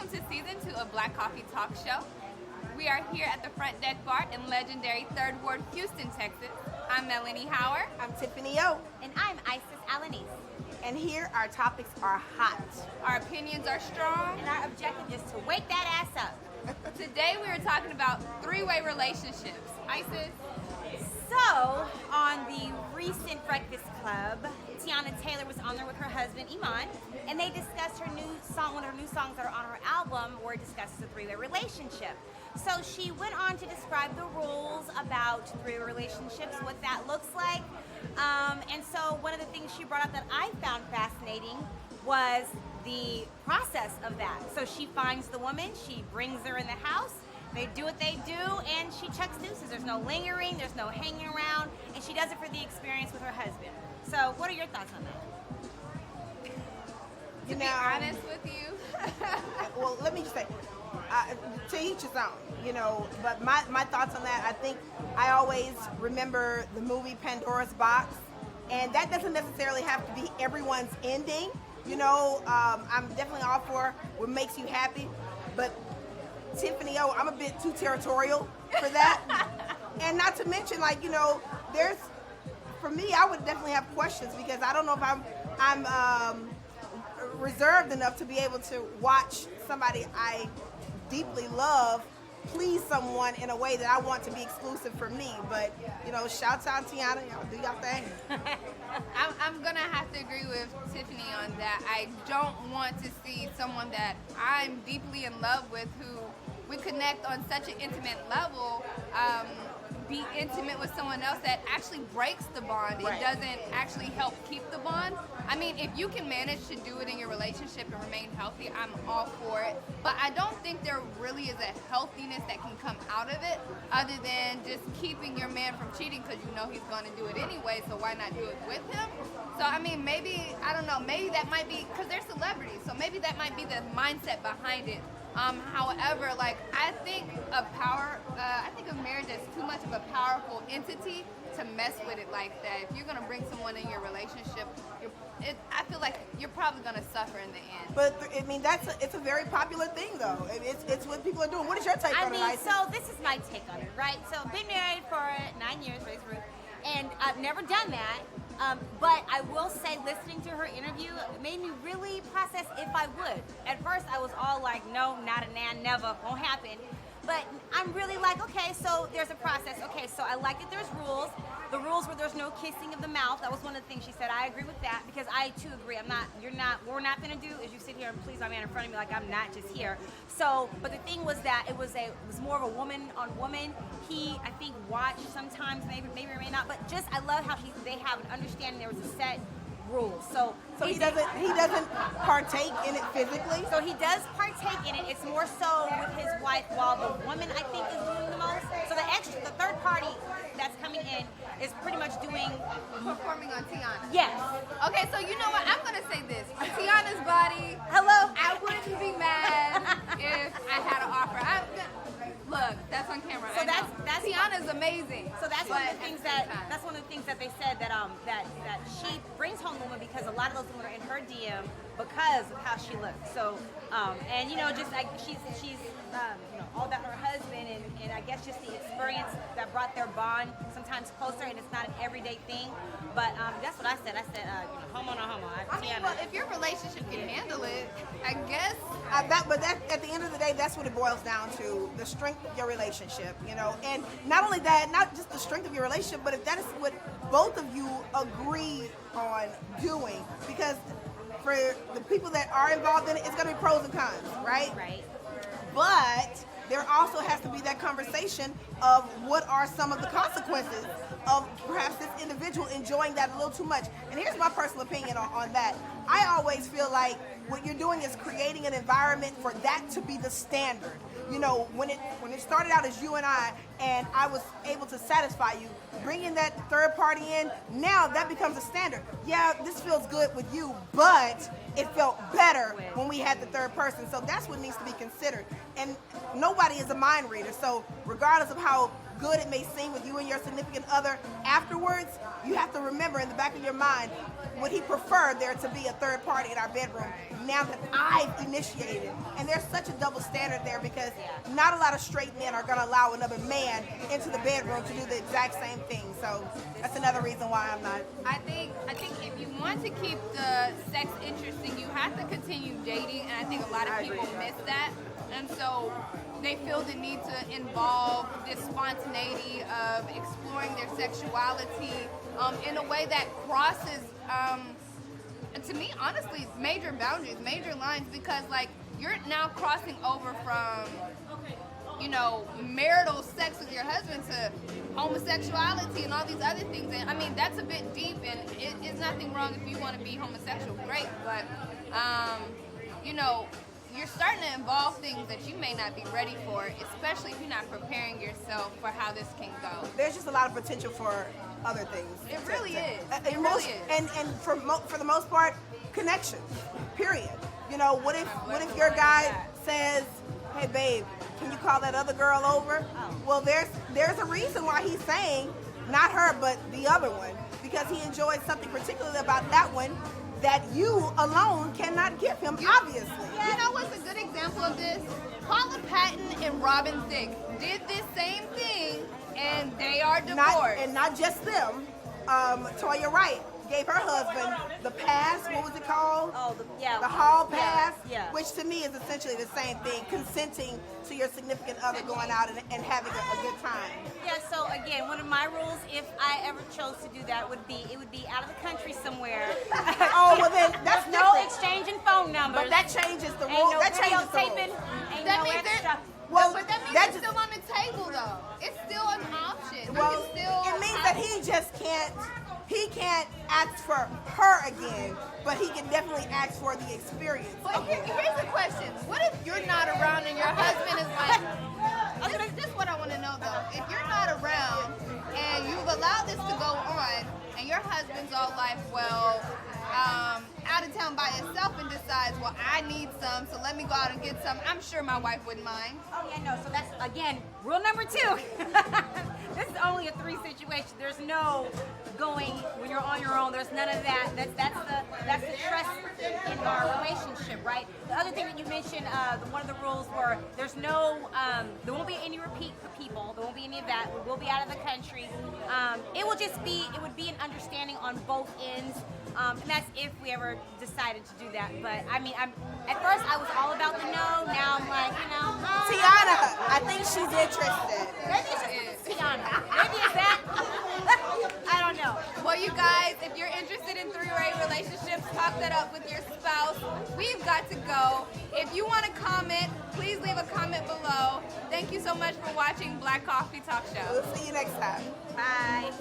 welcome to season 2 of Black Coffee Talk Show. We are here at the Front Deck Bar in legendary 3rd Ward, Houston, Texas. I'm Melanie Howard. I'm Tiffany O. And I'm Isis Alanis. And here our topics are hot. Our opinions are strong. And our objective is to wake that ass up. Today we are talking about three-way relationships. Isis? So, on the recent Breakfast Club, Teyana Taylor was on there with her husband, Iman, and they discussed her new song, one of her new songs that are on her album, where it discusses a three-way relationship. So she went on to describe the rules about three-way relationships, what that looks like. And so one of the things she brought up that I found fascinating was the process of that. So she finds the woman, she brings her in the house, they do what they do, and she chucks deuces. There's no lingering, there's no hanging around, and she does it for the experience with her husband. So what are your thoughts on that? To be honest with you. Well, let me just say, to each his own, but my thoughts on that, I think I always remember the movie Pandora's Box, and that doesn't necessarily have to be everyone's ending. I'm definitely all for what makes you happy, but Tiffany O, I'm a bit too territorial for that. And not to mention, for me, I would definitely have questions because I don't know if I'm reserved enough to be able to watch somebody I deeply love please someone in a way that I want to be exclusive for me. But, shouts out Teyana, y'all do y'all thing. I'm going to have to agree with Tiffany on that. I don't want to see someone that I'm deeply in love with who we connect on such an intimate level, be intimate with someone else that actually breaks the bond. Right. It doesn't actually help keep the bond. I mean, if you can manage to do it in your relationship and remain healthy, I'm all for it. But I don't think there really is a healthiness that can come out of it other than just keeping your man from cheating because you know he's going to do it anyway, so why not do it with him? So, I mean, maybe, I don't know, maybe that might be, because they're celebrities, so maybe that might be the mindset behind it. However, I think of marriage as too much of a powerful entity to mess with it like that. If you're going to bring someone in your relationship, I feel like you're probably going to suffer in the end. But, it's a very popular thing, though. It's what people are doing. What is your take on it, Isis? So this is my take on it, right? So been married for 9 years, raised Ruth, and I've never done that. But I will say, listening to her interview made me really process if I would. At first, I was all like, no, not a nan, never, won't happen. But I'm really like, okay, so there's a process. Okay, so I like that there's rules. The rules where there's no kissing of the mouth. That was one of the things she said. I agree with that because I too agree. What we're not gonna do is you sit here and please my man in front of me like I'm not just here. So, but the thing was that it was more of a woman on woman. He, I think, watched sometimes, maybe or may not, but just I love how they have an understanding there was a set rules. So he doesn't partake in it physically? So he does partake in it. It's more so with his wife while the woman, I think, is doing the most. So the third party that's coming in is pretty much performing on Teyana. Yes. Okay, so you know what? I'm going to say this. Teyana's body. Hello. I wouldn't be mad if I had an offer. Look, that's on camera. So that's Teyana's amazing. So that's one of the things that they said that she brings home the woman because a lot of those women are in her DM because of how she looks. So just like she's all about her husband and I guess just the experience that brought their bond sometimes closer, and it's not an everyday thing. But that's what I said. I said homo no homo. Well, if your relationship can handle it, I guess. But at the end of the day, that's what it boils down to: the strength of your relationship, And not only that, not just the strength of your relationship, but if that is what both of you agree on doing, because for the people that are involved in it, it's going to be pros and cons, right? Right. But there also has to be that conversation of what are some of the consequences of perhaps this individual enjoying that a little too much. And here's my personal opinion on that. I always feel like what you're doing is creating an environment for that to be the standard. When it started out as you and I was able to satisfy you, bringing that third party in, now that becomes a standard. Yeah, this feels good with you, but it felt better when we had the third person. So that's what needs to be considered. And nobody is a mind reader. So regardless of how good it may seem with you and your significant other afterwards, you have to remember in the back of your mind, would he prefer there to be a third party in our bedroom? now that I've initiated. And there's such a double standard there because not a lot of straight men are going to allow another man into the bedroom to do the exact same thing. So that's another reason why I'm not. I think if you want to keep the sex interesting, you have to continue dating, and I think a lot of people miss that. And so they feel the need to involve this spontaneity of exploring their sexuality in a way that crosses, to me, honestly, major boundaries, major lines, because like you're now crossing over from, you know, marital sex with your husband to homosexuality and all these other things. And I mean, that's a bit deep, and it's nothing wrong if you want to be homosexual, great, but you know, you're starting to involve things that you may not be ready for, especially if you're not preparing yourself for how this can go. There's just a lot of potential for other things. It really is. It Most, really is. and for the most part, connection. Period. You know, what if your guy says, "Hey, babe, can you call that other girl over?" Well, there's a reason why he's saying not her, but the other one, because he enjoyed something particularly about that one that you alone cannot give him, obviously. You know what's a good example of this? Paula Patton and Robin Thicke did this same thing, and they are divorced. Not just them. Toya Wright gave her husband the pass. What was it called? Oh, the hall pass, Yeah. which to me is essentially the same thing, consenting to your significant other going out and having a good time. Yeah, so again, one of my rules, if I ever chose to do that, would be out of the country somewhere. Oh, well then, that's no different. exchanging phone numbers. But that changes the Ain't rule. no That changes the videotaping. rules. Ain't That no means extra. Well, but that means that it's just- still on the table, though. It's still an option. Well, You can still it means that he just can't. He can't ask for her again, but he can definitely ask for the experience. But here's the question: what if you're not around and your husband is like? This is what I want to know, though. If you're not around and you've allowed this to go on, and your husband's all like, well, out of town by himself, and decides, well, I need some, so let me go out and get some. I'm sure my wife wouldn't mind. Oh yeah, no. So that's again rule number 2. This is only a 3 situation. There's no going when you're on your own. There's none of that. That's the trust in our relationship, right? The other thing that you mentioned, one of the rules were there won't be any repeat people. There won't be any of that. We'll be out of the country. It would be an understanding on both ends. And that's if we ever decided to do that. But I mean, at first I was all about the no. Now I'm like, Tiana, I think she's interested. maybe it's just Tiana. Maybe it's that. I don't know. Well, you guys, if you're interested in three-way relationships, talk that up with your spouse. We've got to go. If you want to comment, please leave a comment below. Thank you so much for watching Black Coffee Talk Show. We'll see you next time. Bye.